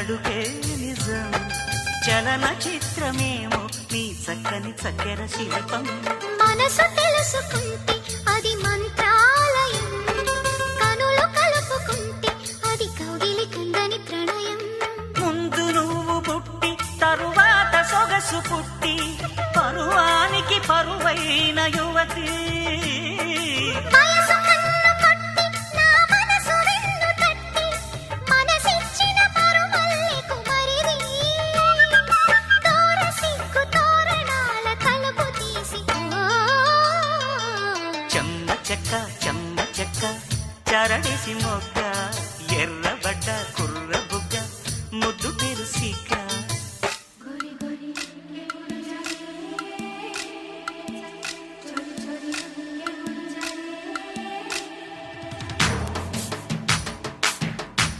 అడుగే నిజం చలన చిత్రమేమో నీ చక్కని చక్కెర శిల్పం మనసు తెలుసుకుంటే అది మంత్రాలయం కనులు కలుపుకుంటే అది కౌగిలి కందని ప్రణయం ముందు నువ్వు పుట్టి తరువాత సొగసు పుట్టి పరువానికి పరువైన యువతి